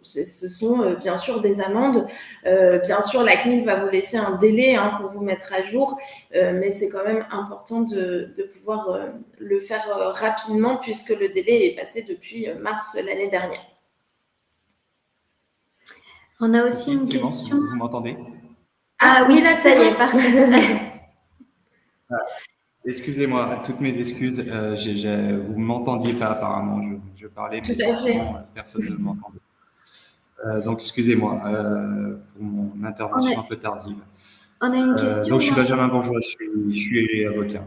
Ce sont, bien sûr, des amendes. Bien sûr, la CNIL va vous laisser un délai pour vous mettre à jour, mais c'est quand même important de pouvoir le faire rapidement puisque le délai est passé depuis mars l'année dernière. On a aussi une question. Vous m'entendez ? Ah oui, là, ça y est, parfait. Excusez-moi, toutes mes excuses. Vous ne m'entendiez pas apparemment. Je parlais, mais personne ne m'entendait. Donc, excusez-moi pour mon intervention un peu tardive. On a une question. Donc, je suis Benjamin Bourgeois, je suis avocat.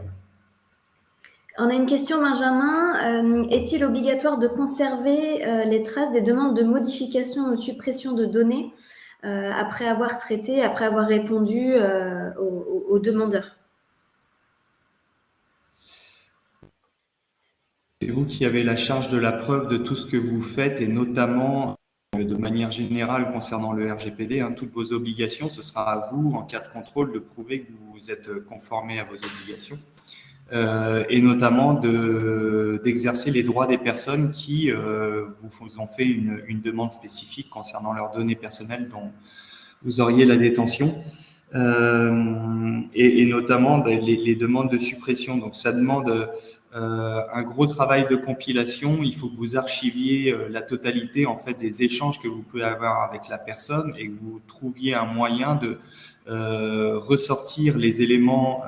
On a une question, Benjamin. Est-il obligatoire de conserver les traces des demandes de modification ou de suppression de données après avoir traité, après avoir répondu aux demandeurs ? C'est vous qui avez la charge de la preuve de tout ce que vous faites et notamment de manière générale concernant le RGPD, toutes vos obligations, ce sera à vous en cas de contrôle de prouver que vous êtes conformé à vos obligations. et notamment d'exercer les droits des personnes qui vous ont fait une demande spécifique concernant leurs données personnelles dont vous auriez la détention. Et notamment les demandes de suppression. Donc, ça demande un gros travail de compilation. Il faut que vous archiviez la totalité en fait des échanges que vous pouvez avoir avec la personne et que vous trouviez un moyen de ressortir les éléments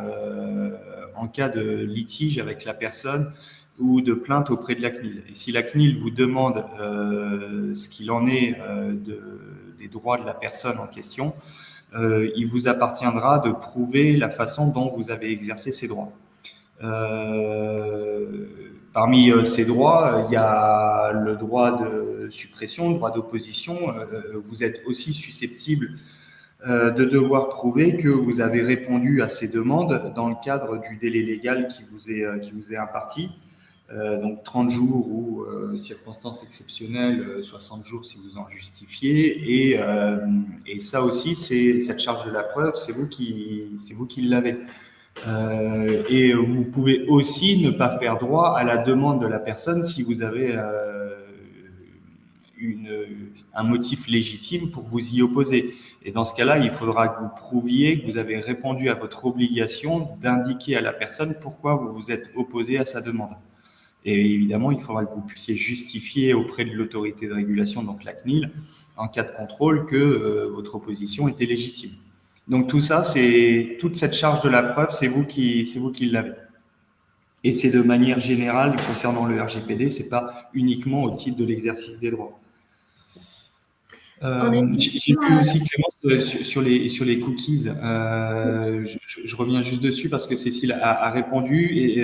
en cas de litige avec la personne ou de plainte auprès de la CNIL. Et si la CNIL vous demande ce qu'il en est des droits de la personne en question, il vous appartiendra de prouver la façon dont vous avez exercé ces droits. Parmi ces droits, il y a le droit de suppression, le droit d'opposition. Vous êtes aussi susceptible de devoir prouver que vous avez répondu à ces demandes dans le cadre du délai légal qui vous est imparti. Donc 30 jours ou circonstances exceptionnelles, 60 jours si vous en justifiez. Et ça aussi, c'est cette charge de la preuve, c'est vous qui l'avez. Et vous pouvez aussi ne pas faire droit à la demande de la personne si vous avez un motif légitime pour vous y opposer. Et dans ce cas-là, il faudra que vous prouviez que vous avez répondu à votre obligation d'indiquer à la personne pourquoi vous vous êtes opposé à sa demande. Et évidemment, il faudra que vous puissiez justifier auprès de l'autorité de régulation, donc la CNIL, en cas de contrôle, que votre opposition était légitime. Donc tout ça, toute cette charge de la preuve, c'est vous qui l'avez. Et c'est de manière générale concernant le RGPD, c'est pas uniquement au titre de l'exercice des droits. J'ai vu aussi Clémence sur les cookies. Je reviens juste dessus parce que Cécile a répondu et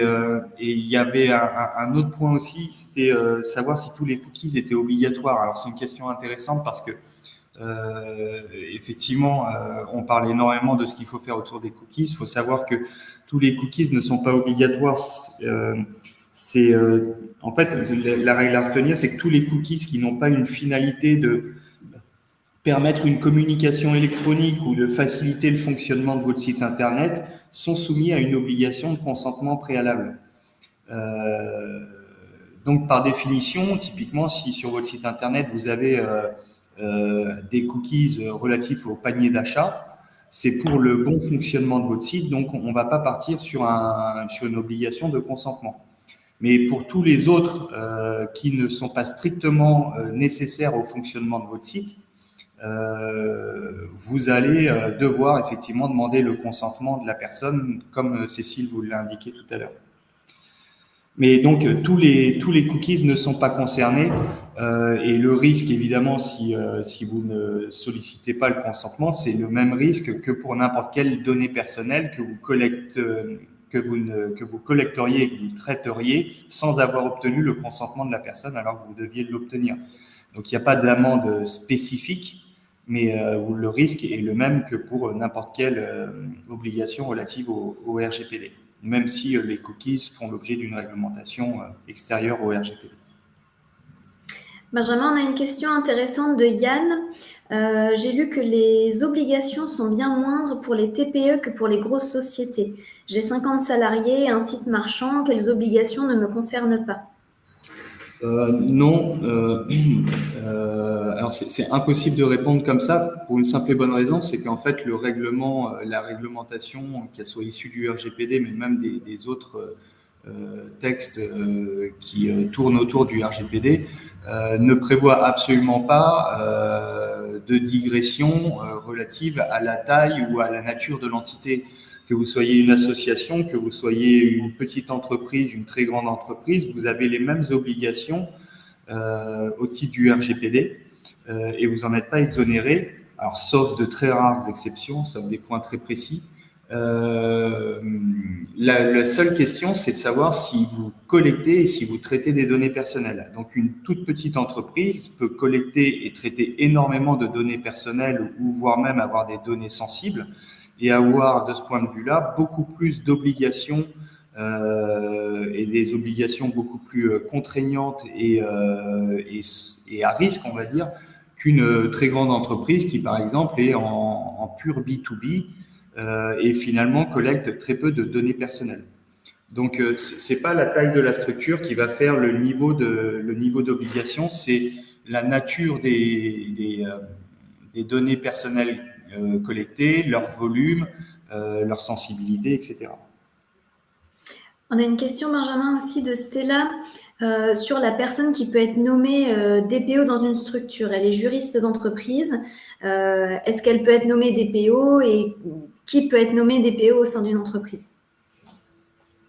il y avait un autre point aussi, c'était savoir si tous les cookies étaient obligatoires. Alors c'est une question intéressante parce que effectivement, on parle énormément de ce qu'il faut faire autour des cookies. Il faut savoir que tous les cookies ne sont pas obligatoires. En fait, la règle à retenir, c'est que tous les cookies qui n'ont pas une finalité de permettre une communication électronique ou de faciliter le fonctionnement de votre site Internet sont soumis à une obligation de consentement préalable. Donc, par définition, typiquement, si sur votre site Internet, vous avez des cookies relatifs au panier d'achat, c'est pour le bon fonctionnement de votre site, donc on ne va pas partir sur une obligation de consentement. Mais pour tous les autres qui ne sont pas strictement nécessaires au fonctionnement de votre site, vous allez devoir effectivement demander le consentement de la personne, comme Cécile vous l'a indiqué tout à l'heure. Mais donc, tous les cookies ne sont pas concernés et le risque, évidemment, si vous ne sollicitez pas le consentement, c'est le même risque que pour n'importe quelle donnée personnelle que vous collecteriez et que vous traiteriez sans avoir obtenu le consentement de la personne alors que vous deviez l'obtenir. Donc, il n'y a pas d'amende spécifique, mais le risque est le même que pour n'importe quelle obligation relative au RGPD, même si les cookies font l'objet d'une réglementation extérieure au RGPD. Benjamin, on a une question intéressante de Yann. J'ai lu que les obligations sont bien moindres pour les TPE que pour les grosses sociétés. J'ai 50 salariés et un site marchand. Quelles obligations ne me concernent pas ? Non. Alors c'est impossible de répondre comme ça pour une simple et bonne raison, c'est qu'en fait le règlement, la réglementation, qu'elle soit issue du RGPD, mais même des autres textes qui tournent autour du RGPD, ne prévoit absolument pas de digression relative à la taille ou à la nature de l'entité. Que vous soyez une association, que vous soyez une petite entreprise, une très grande entreprise, vous avez les mêmes obligations au titre du RGPD et vous n'en êtes pas exonéré, alors sauf de très rares exceptions, sauf des points très précis. La seule question, c'est de savoir si vous collectez et si vous traitez des données personnelles. Donc, une toute petite entreprise peut collecter et traiter énormément de données personnelles ou voire même avoir des données sensibles et avoir, de ce point de vue-là, beaucoup plus d'obligations et des obligations beaucoup plus contraignantes et à risque, on va dire, qu'une très grande entreprise qui, par exemple, est en pur B2B et finalement collecte très peu de données personnelles. Donc, c'est pas la taille de la structure qui va faire le niveau d'obligation, c'est la nature des données personnelles collectées, leur volume, leur sensibilité, etc. On a une question, Benjamin, aussi de Stella sur la personne qui peut être nommée DPO dans une structure. Elle est juriste d'entreprise. Est-ce qu'elle peut être nommée DPO et qui peut être nommé DPO au sein d'une entreprise?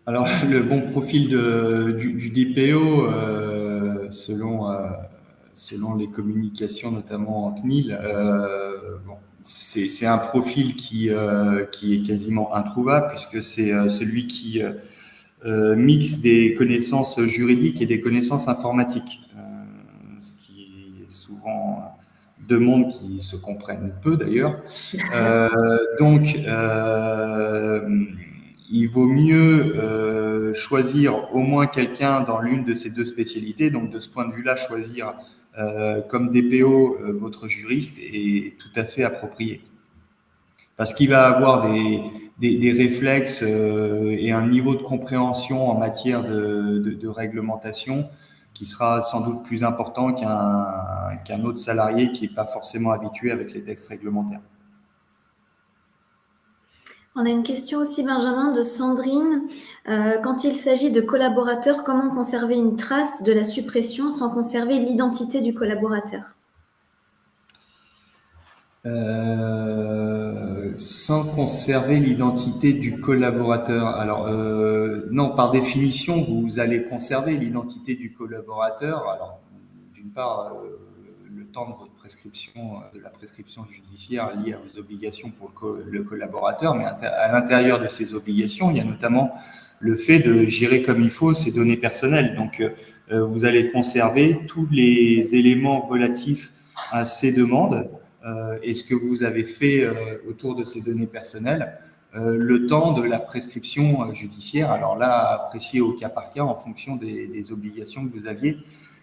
Alors, le bon profil du DPO, selon les communications, notamment en CNIL, c'est un profil qui est quasiment introuvable, puisque c'est celui qui mixe des connaissances juridiques et des connaissances informatiques, ce qui est souvent deux mondes qui se comprennent peu d'ailleurs. Donc, il vaut mieux choisir au moins quelqu'un dans l'une de ces deux spécialités. Donc, de ce point de vue-là, choisir comme DPO votre juriste est tout à fait approprié. Parce qu'il va avoir des réflexes et un niveau de compréhension en matière de réglementation qui sera sans doute plus important qu'un autre salarié qui n'est pas forcément habitué avec les textes réglementaires. On a une question aussi, Benjamin, de Sandrine. Quand il s'agit de collaborateurs, comment conserver une trace de la suppression sans conserver l'identité du collaborateur? Sans conserver l'identité du collaborateur. Alors, non, par définition, vous allez conserver l'identité du collaborateur. Alors, d'une part, le temps de votre prescription, de la prescription judiciaire liée à vos obligations pour le collaborateur, mais à l'intérieur de ces obligations, il y a notamment le fait de gérer comme il faut ces données personnelles. Donc, vous allez conserver tous les éléments relatifs à ces demandes et ce que vous avez fait autour de ces données personnelles, le temps de la prescription judiciaire. Alors là, apprécié au cas par cas en fonction des obligations que vous aviez.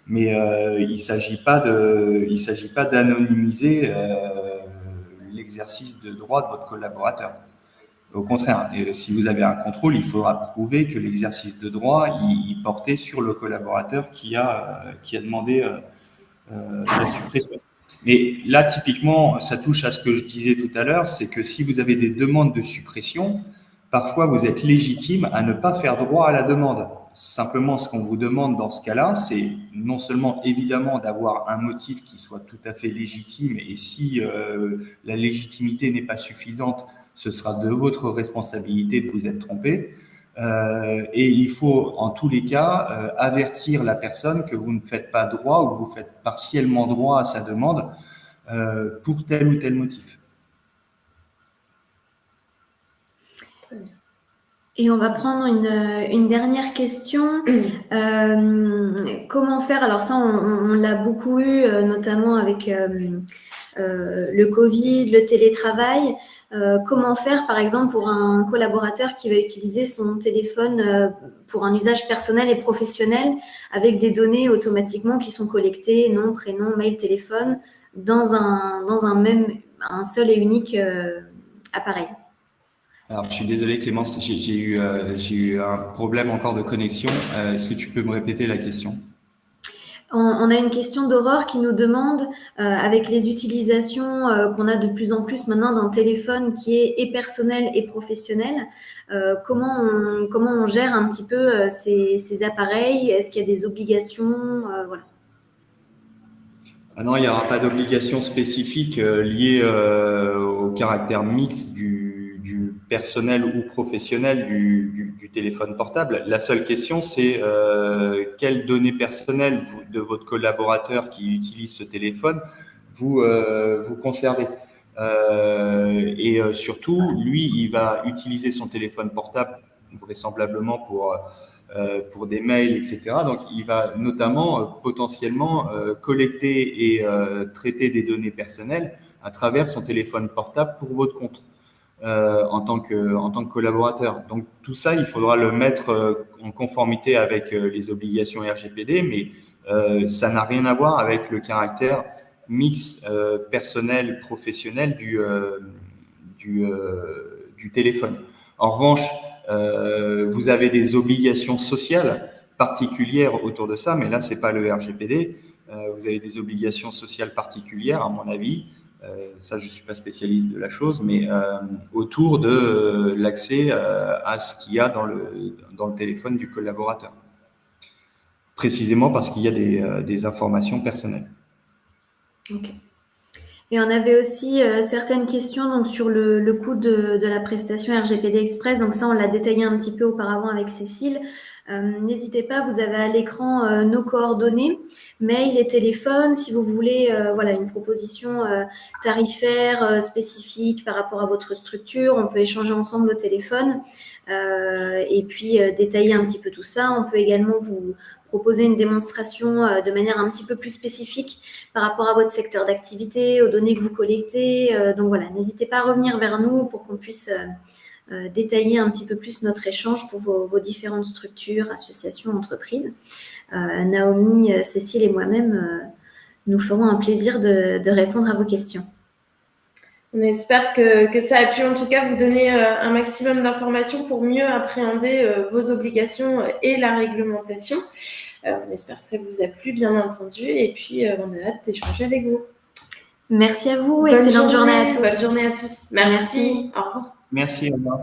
Mais il ne s'agit pas d'anonymiser l'exercice de droit de votre collaborateur. Au contraire, si vous avez un contrôle, il faudra prouver que l'exercice de droit il portait sur le collaborateur qui a demandé la suppression. Mais là, typiquement, ça touche à ce que je disais tout à l'heure, c'est que si vous avez des demandes de suppression, parfois vous êtes légitime à ne pas faire droit à la demande. Simplement, ce qu'on vous demande dans ce cas-là, c'est non seulement évidemment d'avoir un motif qui soit tout à fait légitime, et si la légitimité n'est pas suffisante, ce sera de votre responsabilité de vous être trompé. Et il faut en tous les cas avertir la personne que vous ne faites pas droit ou que vous faites partiellement droit à sa demande pour tel ou tel motif. Et on va prendre une dernière question. Comment faire? Alors ça, on l'a beaucoup eu, notamment avec le Covid, le télétravail. Comment faire, par exemple, pour un collaborateur qui va utiliser son téléphone pour un usage personnel et professionnel avec des données automatiquement qui sont collectées, nom, prénom, mail, téléphone, dans un seul et unique appareil? Alors, je suis désolé, Clémence, j'ai eu un problème encore de connexion. Est-ce que tu peux me répéter la question? On a une question d'Aurore qui nous demande, avec les utilisations qu'on a de plus en plus maintenant d'un téléphone qui est et personnel et professionnel, comment on gère un petit peu ces appareils? Est-ce qu'il y a des obligations? Voilà. Ah non, il n'y aura pas d'obligation spécifique liée au caractère mixte du personnel ou professionnel du téléphone portable. La seule question, c'est quelles données personnelles de votre collaborateur qui utilise ce téléphone vous conservez. Et surtout, lui, il va utiliser son téléphone portable vraisemblablement pour des mails, etc. Donc, il va notamment potentiellement collecter et traiter des données personnelles à travers son téléphone portable pour votre compte. En tant que collaborateur. Donc tout ça, il faudra le mettre en conformité avec les obligations RGPD, mais ça n'a rien à voir avec le caractère mix personnel professionnel du téléphone. En revanche, Vous avez des obligations sociales particulières autour de ça, mais là, c'est pas le RGPD. Vous avez des obligations sociales particulières, à mon avis. Ça, je suis pas spécialiste de la chose, mais autour de l'accès à ce qu'il y a dans le téléphone du collaborateur. Précisément parce qu'il y a des informations personnelles. Ok. Et on avait aussi certaines questions donc, sur le coût de la prestation RGPD Express. Donc ça, on l'a détaillé un petit peu auparavant avec Cécile. N'hésitez pas, vous avez à l'écran nos coordonnées, mail et téléphone. Si vous voulez voilà, une proposition tarifaire spécifique par rapport à votre structure, on peut échanger ensemble au téléphone et puis détailler un petit peu tout ça. On peut également vous proposer une démonstration de manière un petit peu plus spécifique par rapport à votre secteur d'activité, aux données que vous collectez. Donc voilà, n'hésitez pas à revenir vers nous pour qu'on puisse détailler un petit peu plus notre échange pour vos différentes structures, associations, entreprises. Naomi, Cécile et moi-même, nous ferons un plaisir de répondre à vos questions. On espère que ça a pu en tout cas vous donner un maximum d'informations pour mieux appréhender vos obligations et la réglementation. On espère que ça vous a plu, bien entendu, et puis on a hâte d'échanger avec vous. Merci à vous, excellente journée à tous. Bonne journée à tous. Merci. Au revoir. Merci, au revoir.